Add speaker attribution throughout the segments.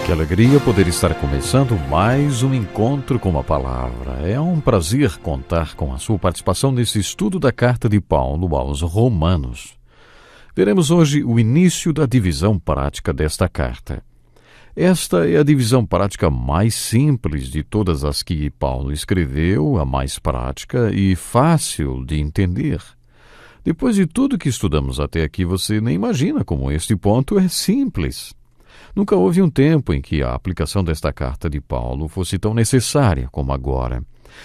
Speaker 1: Que alegria poder estar começando mais um encontro com a palavra. É um prazer contar com a sua participação nesse estudo da carta de Paulo aos Romanos. Veremos hoje o início da divisão prática desta carta. Esta é a divisão prática mais simples de todas as que Paulo escreveu, a mais prática e fácil de entender. Depois de tudo que estudamos até aqui, você nem imagina como este ponto é simples. Nunca houve um tempo em que a aplicação desta carta de Paulo fosse tão necessária como agora.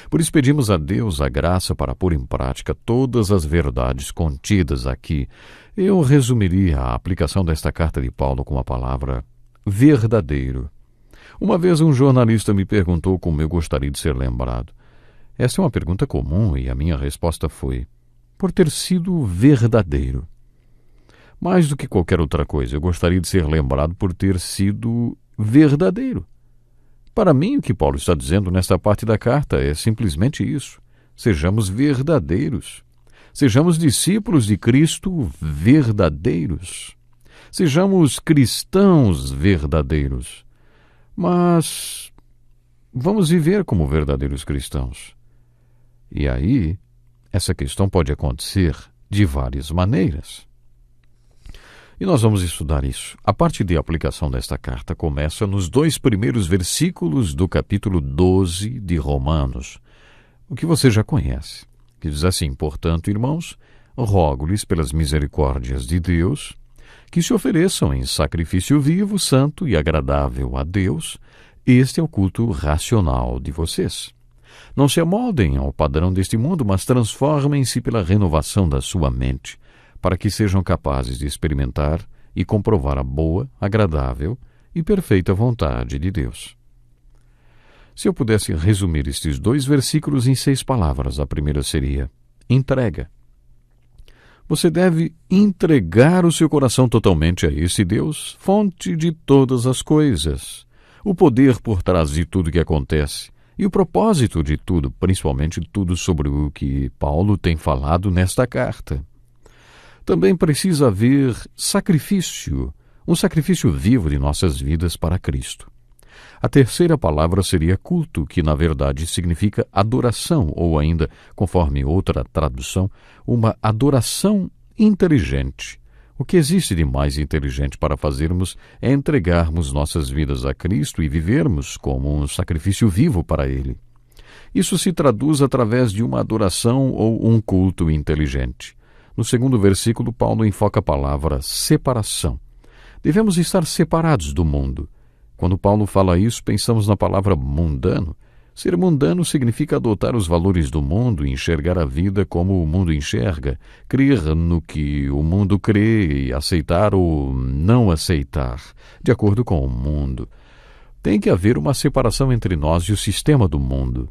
Speaker 1: Por isso pedimos a Deus a graça para pôr em prática todas as verdades contidas aqui. Eu resumiria a aplicação desta carta de Paulo com a palavra verdadeiro. Uma vez um jornalista me perguntou como eu gostaria de ser lembrado. Essa é uma pergunta comum e a minha resposta foi: por ter sido verdadeiro. Mais do que qualquer outra coisa, eu gostaria de ser lembrado por ter sido verdadeiro. Para mim, o que Paulo está dizendo nesta parte da carta é simplesmente isso. Sejamos verdadeiros. Sejamos discípulos de Cristo verdadeiros. Sejamos cristãos verdadeiros. Mas vamos viver como verdadeiros cristãos. E aí, essa questão pode acontecer de várias maneiras. E nós vamos estudar isso. A parte de aplicação desta carta começa nos 2 primeiros versículos do capítulo 12 de Romanos, o que você já conhece, que diz assim: portanto, irmãos, rogo-lhes pelas misericórdias de Deus, que se ofereçam em sacrifício vivo, santo e agradável a Deus. Este é o culto racional de vocês. Não se amoldem ao padrão deste mundo, mas transformem-se pela renovação da sua mente, para que sejam capazes de experimentar e comprovar a boa, agradável e perfeita vontade de Deus. Se eu pudesse resumir estes 2 versículos em 6 palavras, a primeira seria: entrega. Você deve entregar o seu coração totalmente a esse Deus, fonte de todas as coisas, o poder por trás de tudo que acontece e o propósito de tudo, principalmente tudo sobre o que Paulo tem falado nesta carta. Também precisa haver sacrifício, um sacrifício vivo de nossas vidas para Cristo. A terceira palavra seria culto, que na verdade significa adoração, ou ainda, conforme outra tradução, uma adoração inteligente. O que existe de mais inteligente para fazermos é entregarmos nossas vidas a Cristo e vivermos como um sacrifício vivo para Ele. Isso se traduz através de uma adoração ou um culto inteligente. No 2º versículo, Paulo enfoca a palavra separação. Devemos estar separados do mundo. Quando Paulo fala isso, pensamos na palavra mundano. Ser mundano significa adotar os valores do mundo e enxergar a vida como o mundo enxerga, crer no que o mundo crê e aceitar ou não aceitar, de acordo com o mundo. Tem que haver uma separação entre nós e o sistema do mundo.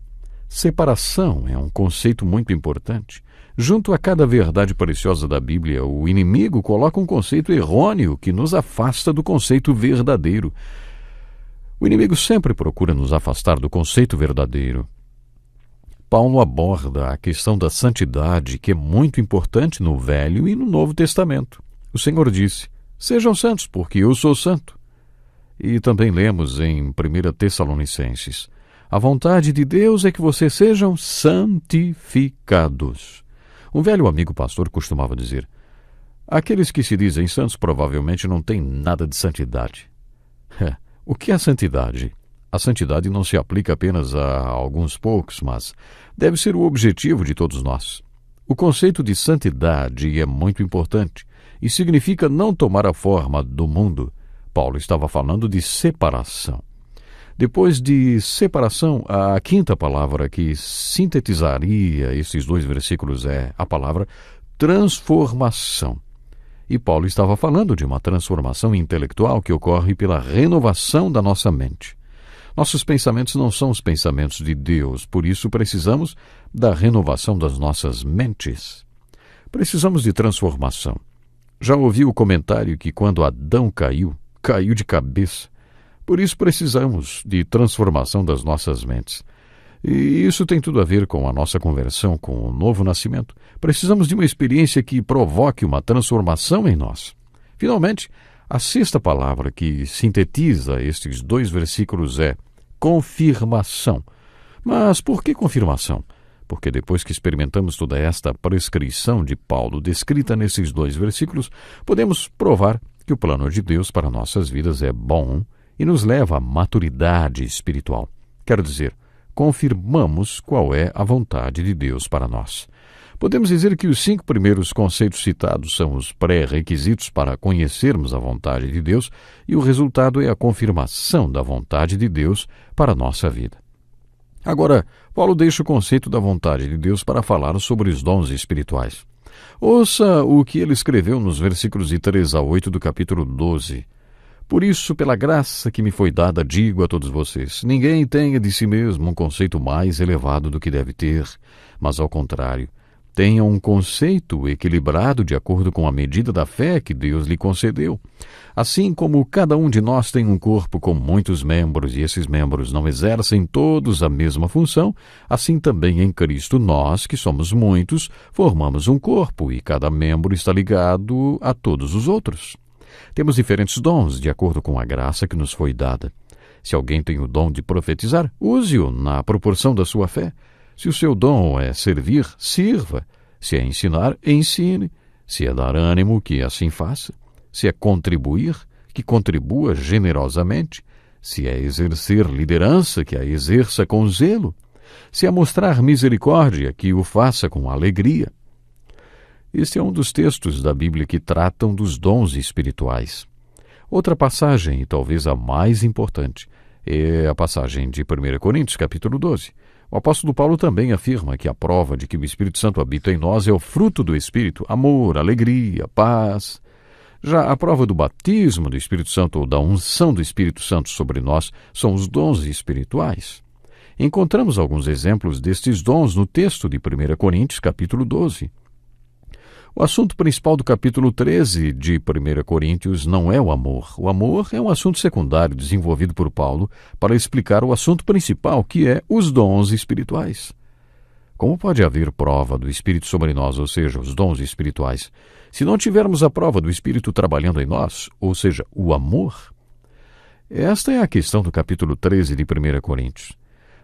Speaker 1: Separação é um conceito muito importante. Junto a cada verdade preciosa da Bíblia, o inimigo coloca um conceito errôneo que nos afasta do conceito verdadeiro. O inimigo sempre procura nos afastar do conceito verdadeiro. Paulo aborda a questão da santidade, que é muito importante no Velho e no Novo Testamento. O Senhor disse: sejam santos, porque eu sou santo. E também lemos em 1 Tessalonicenses: a vontade de Deus é que vocês sejam santificados. Um velho amigo pastor costumava dizer: aqueles que se dizem santos provavelmente não têm nada de santidade. O que é a santidade? A santidade não se aplica apenas a alguns poucos, mas deve ser o objetivo de todos nós. O conceito de santidade é muito importante e significa não tomar a forma do mundo. Paulo estava falando de separação. Depois de separação, a 5ª palavra que sintetizaria esses 2 versículos é a palavra transformação. E Paulo estava falando de uma transformação intelectual que ocorre pela renovação da nossa mente. Nossos pensamentos não são os pensamentos de Deus, por isso precisamos da renovação das nossas mentes. Precisamos de transformação. Já ouviu o comentário que quando Adão caiu de cabeça? Por isso precisamos de transformação das nossas mentes. E isso tem tudo a ver com a nossa conversão, com o novo nascimento. Precisamos de uma experiência que provoque uma transformação em nós. Finalmente, A sexta palavra que sintetiza estes 2 versículos é confirmação. Mas por que confirmação? Porque depois que experimentamos toda esta prescrição de Paulo descrita nesses 2 versículos, podemos provar que o plano de Deus para nossas vidas é bom e nos leva à maturidade espiritual. Quero dizer, confirmamos qual é a vontade de Deus para nós. Podemos dizer que os 5 primeiros conceitos citados são os pré-requisitos para conhecermos a vontade de Deus e o resultado é a confirmação da vontade de Deus para a nossa vida. Agora, Paulo deixa o conceito da vontade de Deus para falar sobre os dons espirituais. Ouça o que ele escreveu nos versículos de 3 a 8 do capítulo 12. Por isso, pela graça que me foi dada, digo a todos vocês, ninguém tenha de si mesmo um conceito mais elevado do que deve ter, mas ao contrário, tenha um conceito equilibrado de acordo com a medida da fé que Deus lhe concedeu. Assim como cada um de nós tem um corpo com muitos membros e esses membros não exercem todos a mesma função, assim também em Cristo nós, que somos muitos, formamos um corpo e cada membro está ligado a todos os outros. Temos diferentes dons de acordo com a graça que nos foi dada. Se alguém tem o dom de profetizar, use-o na proporção da sua fé. Se o seu dom é servir, sirva. Se é ensinar, ensine. Se é dar ânimo, que assim faça. Se é contribuir, que contribua generosamente. Se é exercer liderança, que a exerça com zelo. Se é mostrar misericórdia, que o faça com alegria. Este é um dos textos da Bíblia que tratam dos dons espirituais. Outra passagem, e talvez a mais importante, é a passagem de 1 Coríntios, capítulo 12. O apóstolo Paulo também afirma que a prova de que o Espírito Santo habita em nós é o fruto do Espírito, amor, alegria, paz. Já a prova do batismo do Espírito Santo ou da unção do Espírito Santo sobre nós são os dons espirituais. Encontramos alguns exemplos destes dons no texto de 1 Coríntios, capítulo 12. O assunto principal do capítulo 13 de 1 Coríntios não é o amor. O amor é um assunto secundário desenvolvido por Paulo para explicar o assunto principal, que é os dons espirituais. Como pode haver prova do Espírito sobre nós, ou seja, os dons espirituais, se não tivermos a prova do Espírito trabalhando em nós, ou seja, o amor? Esta é a questão do capítulo 13 de 1 Coríntios.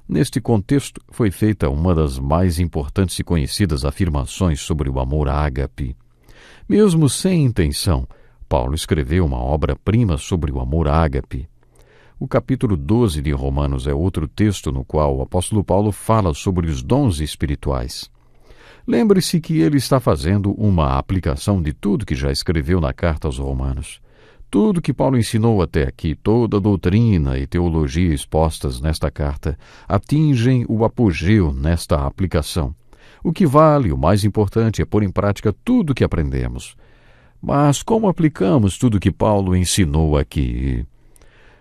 Speaker 1: Neste contexto, foi feita uma das mais importantes e conhecidas afirmações sobre o amor ágape. Mesmo sem intenção, Paulo escreveu uma obra-prima sobre o amor ágape. O capítulo 12 de Romanos é outro texto no qual o apóstolo Paulo fala sobre os dons espirituais. Lembre-se que ele está fazendo uma aplicação de tudo que já escreveu na carta aos Romanos. Tudo que Paulo ensinou até aqui, toda a doutrina e teologia expostas nesta carta, atingem o apogeu nesta aplicação. O que vale, o mais importante, é pôr em prática tudo o que aprendemos. Mas como aplicamos tudo que Paulo ensinou aqui?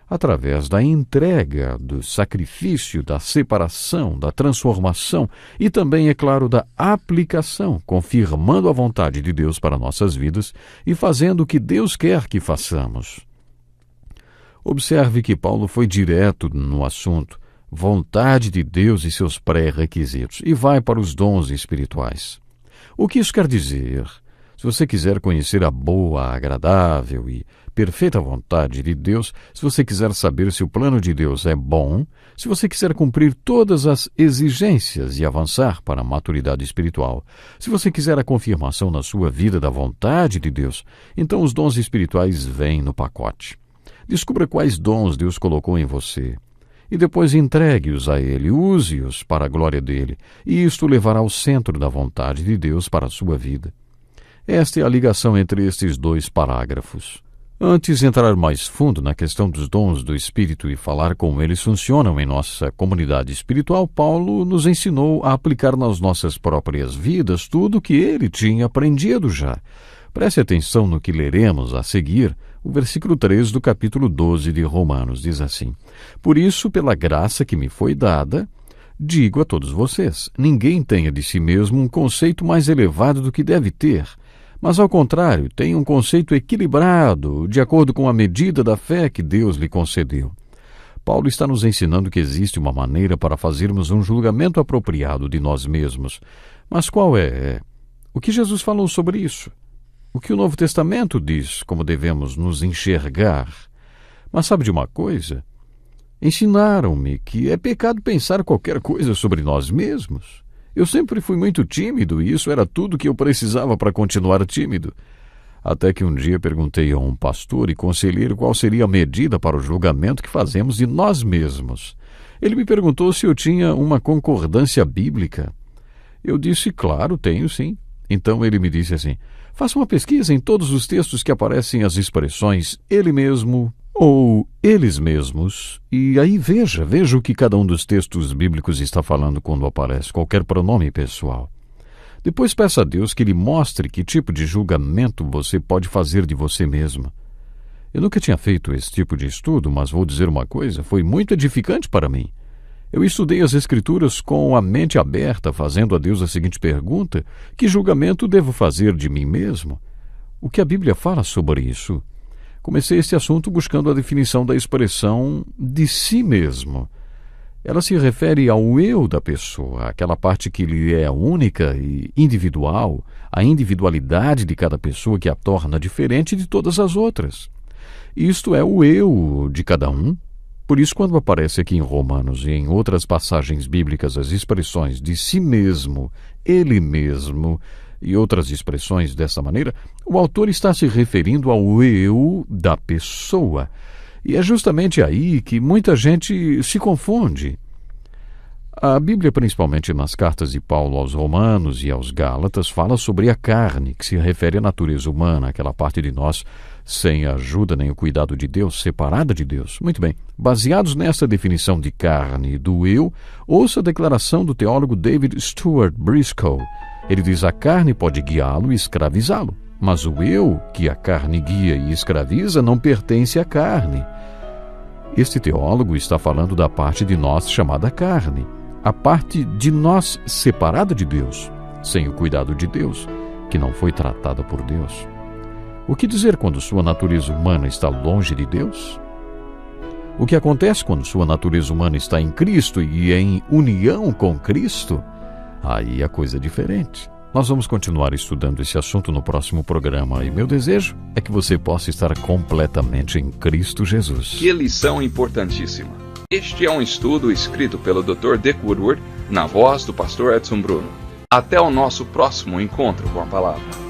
Speaker 1: Através da entrega, do sacrifício, da separação, da transformação e também, é claro, da aplicação, confirmando a vontade de Deus para nossas vidas e fazendo o que Deus quer que façamos. Observe que Paulo foi direto no assunto, vontade de Deus e seus pré-requisitos, e vai para os dons espirituais. O que isso quer dizer? Se você quiser conhecer a boa, agradável e perfeita vontade de Deus, se você quiser saber se o plano de Deus é bom, se você quiser cumprir todas as exigências e avançar para a maturidade espiritual, se você quiser a confirmação na sua vida da vontade de Deus, então os dons espirituais vêm no pacote. Descubra quais dons Deus colocou em você e depois entregue-os a Ele, use-os para a glória dEle, e isto levará ao centro da vontade de Deus para a sua vida. Esta é a ligação entre estes 2 parágrafos. Antes de entrar mais fundo na questão dos dons do Espírito e falar como eles funcionam em nossa comunidade espiritual, Paulo nos ensinou a aplicar nas nossas próprias vidas tudo o que ele tinha aprendido já. Preste atenção no que leremos a seguir. O versículo 3 do capítulo 12 de Romanos diz assim: Por isso, pela graça que me foi dada, digo a todos vocês, ninguém tenha de si mesmo um conceito mais elevado do que deve ter, mas, ao contrário, tem um conceito equilibrado, de acordo com a medida da fé que Deus lhe concedeu. Paulo está nos ensinando que existe uma maneira para fazermos um julgamento apropriado de nós mesmos. Mas qual é? O que Jesus falou sobre isso? o que o Novo Testamento diz como devemos nos enxergar. Mas sabe de uma coisa? Ensinaram-me que é pecado pensar qualquer coisa sobre nós mesmos. Eu sempre fui muito tímido e isso era tudo que eu precisava para continuar tímido. Até que um dia perguntei a um pastor e conselheiro qual seria a medida para o julgamento que fazemos de nós mesmos. Ele me perguntou se eu tinha uma concordância bíblica. Eu disse, claro, tenho sim. Então ele me disse assim, faça uma pesquisa em todos os textos que aparecem as expressões ele mesmo ou eles mesmos, e aí veja o que cada um dos textos bíblicos está falando quando aparece qualquer pronome pessoal. Depois peça a Deus que lhe mostre que tipo de julgamento você pode fazer de você mesmo. Eu nunca tinha feito esse tipo de estudo, mas vou dizer uma coisa, foi muito edificante para mim. Eu estudei as Escrituras com a mente aberta, fazendo a Deus a seguinte pergunta, que julgamento devo fazer de mim mesmo? O que a Bíblia fala sobre isso? Comecei este assunto buscando a definição da expressão de si mesmo. Ela se refere ao eu da pessoa, aquela parte que lhe é única e individual, a individualidade de cada pessoa que a torna diferente de todas as outras. Isto é o eu de cada um. Por isso, quando aparece aqui em Romanos e em outras passagens bíblicas as expressões de si mesmo, ele mesmo e outras expressões dessa maneira, o autor está se referindo ao eu da pessoa. E é justamente aí que muita gente se confunde. A Bíblia, principalmente nas cartas de Paulo aos Romanos e aos Gálatas, fala sobre a carne, que se refere à natureza humana, aquela parte de nós sem a ajuda nem o cuidado de Deus, separada de Deus. Muito bem, baseados nessa definição de carne e do eu, ouça a declaração do teólogo David Stuart Briscoe. Ele diz: a carne pode guiá-lo e escravizá-lo, mas o eu que a carne guia e escraviza não pertence à carne. Este teólogo está falando da parte de nós chamada carne, a parte de nós separada de Deus, sem o cuidado de Deus, que não foi tratada por Deus. O que dizer quando sua natureza humana está longe de Deus? O que acontece quando sua natureza humana está em Cristo e em união com Cristo? Aí a coisa é diferente. Nós vamos continuar estudando esse assunto no próximo programa e meu desejo é que você possa estar completamente em Cristo Jesus.
Speaker 2: Que lição importantíssima! Este é um estudo escrito pelo Dr. Dick Woodward, na voz do pastor Edson Bruno. Até o nosso próximo encontro com a palavra.